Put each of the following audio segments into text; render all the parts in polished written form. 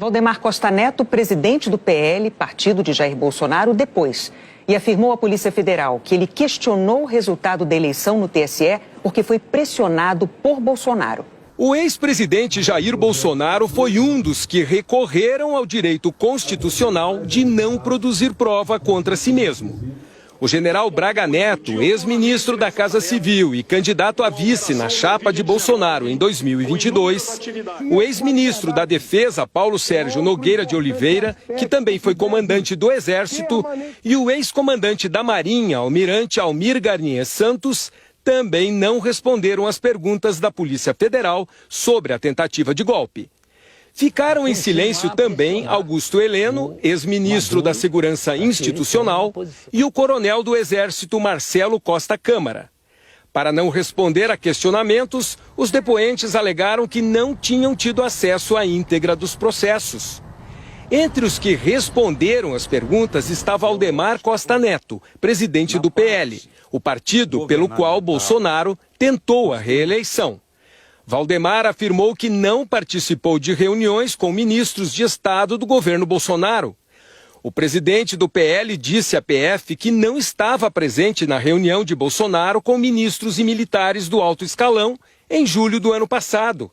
Valdemar Costa Neto, presidente do PL, partido de Jair Bolsonaro, depois, e afirmou à Polícia Federal que ele questionou o resultado da eleição no TSE porque foi pressionado por Bolsonaro. O ex-presidente Jair Bolsonaro foi um dos que recorreram ao direito constitucional de não produzir prova contra si mesmo. O general Braga Neto, ex-ministro da Casa Civil e candidato a vice na chapa de Bolsonaro em 2022, o ex-ministro da Defesa, Paulo Sérgio Nogueira de Oliveira, que também foi comandante do Exército, e o ex-comandante da Marinha, almirante Almir Garnier Santos, também não responderam às perguntas da Polícia Federal sobre a tentativa de golpe. Ficaram em silêncio também Augusto Heleno, ex-ministro da Segurança Institucional, e o coronel do Exército Marcelo Costa Câmara. Para não responder a questionamentos, os depoentes alegaram que não tinham tido acesso à íntegra dos processos. Entre os que responderam às perguntas está Valdemar Costa Neto, presidente do PL, o partido pelo qual Bolsonaro tentou a reeleição. Valdemar afirmou que não participou de reuniões com ministros de Estado do governo Bolsonaro. O presidente do PL disse à PF que não estava presente na reunião de Bolsonaro com ministros e militares do alto escalão em julho do ano passado.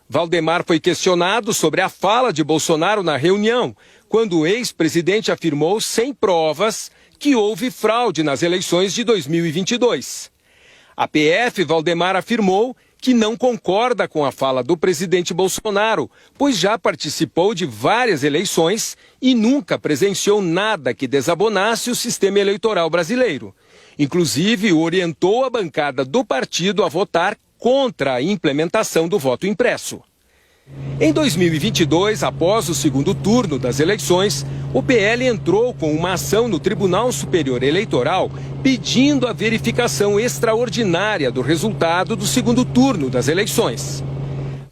Valdemar foi questionado sobre a fala de Bolsonaro na reunião, quando o ex-presidente afirmou sem provas que houve fraude nas eleições de 2022. A PF, Valdemar afirmou que não concorda com a fala do presidente Bolsonaro, pois já participou de várias eleições e nunca presenciou nada que desabonasse o sistema eleitoral brasileiro. Inclusive, orientou a bancada do partido a votar contra a implementação do voto impresso. Em 2022, após o segundo turno das eleições, o PL entrou com uma ação no Tribunal Superior Eleitoral pedindo a verificação extraordinária do resultado do segundo turno das eleições.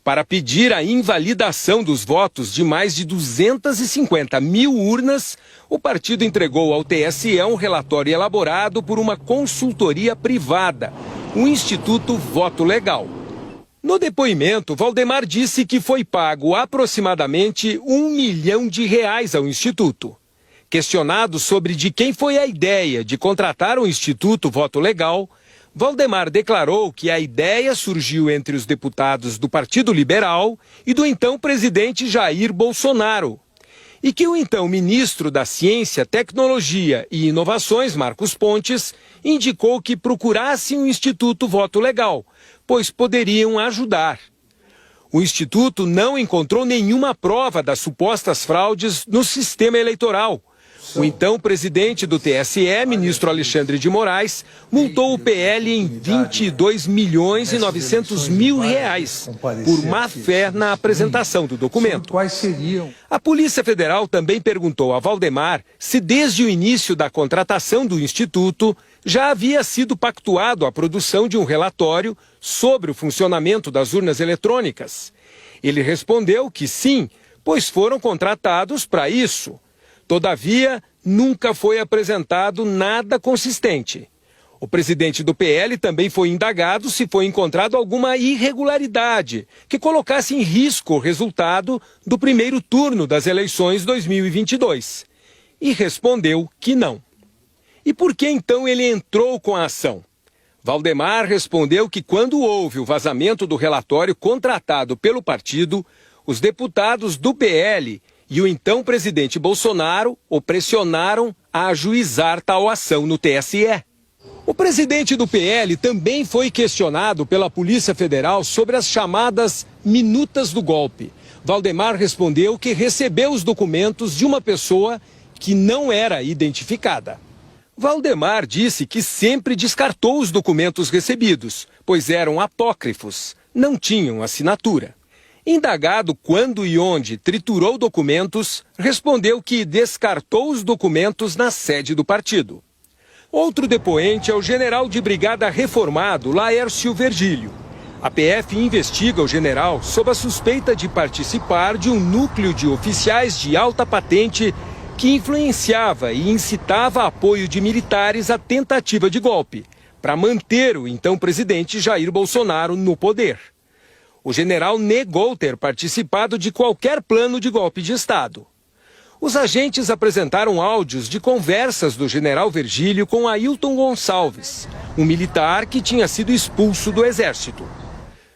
Para pedir a invalidação dos votos de mais de 250 mil urnas, o partido entregou ao TSE um relatório elaborado por uma consultoria privada, o Instituto Voto Legal. No depoimento, Valdemar disse que foi pago aproximadamente R$1 milhão ao Instituto. Questionado sobre de quem foi a ideia de contratar o Instituto Voto Legal, Valdemar declarou que a ideia surgiu entre os deputados do Partido Liberal e do então presidente Jair Bolsonaro. E que o então ministro da Ciência, Tecnologia e Inovações, Marcos Pontes, indicou que procurassem o Instituto Voto Legal, pois poderiam ajudar. O Instituto não encontrou nenhuma prova das supostas fraudes no sistema eleitoral. O então presidente do TSE, ministro Alexandre de Moraes, multou o PL em R$22.900.000 por má-fé na apresentação do documento. A Polícia Federal também perguntou a Valdemar se desde o início da contratação do Instituto já havia sido pactuado a produção de um relatório sobre o funcionamento das urnas eletrônicas. Ele respondeu que sim, pois foram contratados para isso. Todavia, nunca foi apresentado nada consistente. O presidente do PL também foi indagado se foi encontrado alguma irregularidade que colocasse em risco o resultado do primeiro turno das eleições 2022. E respondeu que não. E por que então ele entrou com a ação? Valdemar respondeu que quando houve o vazamento do relatório contratado pelo partido, os deputados do PL e o então presidente Bolsonaro o pressionaram a ajuizar tal ação no TSE. O presidente do PL também foi questionado pela Polícia Federal sobre as chamadas minutas do golpe. Valdemar respondeu que recebeu os documentos de uma pessoa que não era identificada. Valdemar disse que sempre descartou os documentos recebidos, pois eram apócrifos, não tinham assinatura. Indagado quando e onde triturou documentos, respondeu que descartou os documentos na sede do partido. Outro depoente é o general de brigada reformado, Laércio Vergílio. A PF investiga o general sob a suspeita de participar de um núcleo de oficiais de alta patente que influenciava e incitava apoio de militares à tentativa de golpe, para manter o então presidente Jair Bolsonaro no poder. o general negou ter participado de qualquer plano de golpe de Estado. Os agentes apresentaram áudios de conversas do general Virgílio com Ailton Gonçalves, um militar que tinha sido expulso do Exército.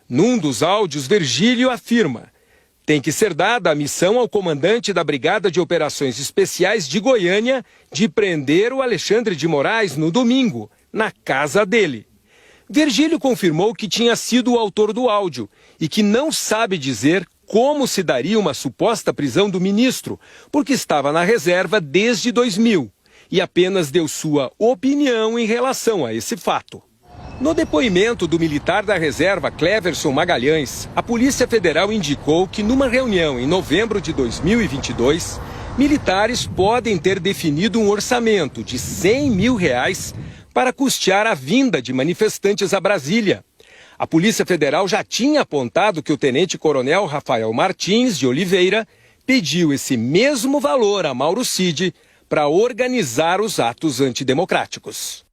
Num dos áudios, Virgílio afirma: tem que ser dada a missão ao comandante da Brigada de Operações Especiais de Goiânia de prender o Alexandre de Moraes no domingo, na casa dele. Virgílio confirmou que tinha sido o autor do áudio e que não sabe dizer como se daria uma suposta prisão do ministro, porque estava na reserva desde 2000 e apenas deu sua opinião em relação a esse fato. No depoimento do militar da reserva Cleverson Magalhães, a Polícia Federal indicou que numa reunião em novembro de 2022, militares podem ter definido um orçamento de R$100 mil para custear a vinda de manifestantes a Brasília. A Polícia Federal já tinha apontado que o tenente-coronel Rafael Martins de Oliveira pediu esse mesmo valor a Mauro Cid para organizar os atos antidemocráticos.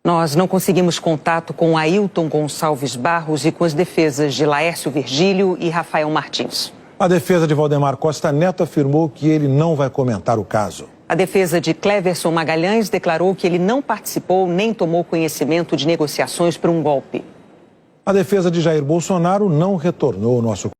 Nós não conseguimos contato com Ailton Gonçalves Barros e com as defesas de Laércio Virgílio e Rafael Martins. A defesa de Valdemar Costa Neto afirmou que ele não vai comentar o caso. A defesa de Cleverson Magalhães declarou que ele não participou nem tomou conhecimento de negociações para um golpe. A defesa de Jair Bolsonaro não retornou ao nosso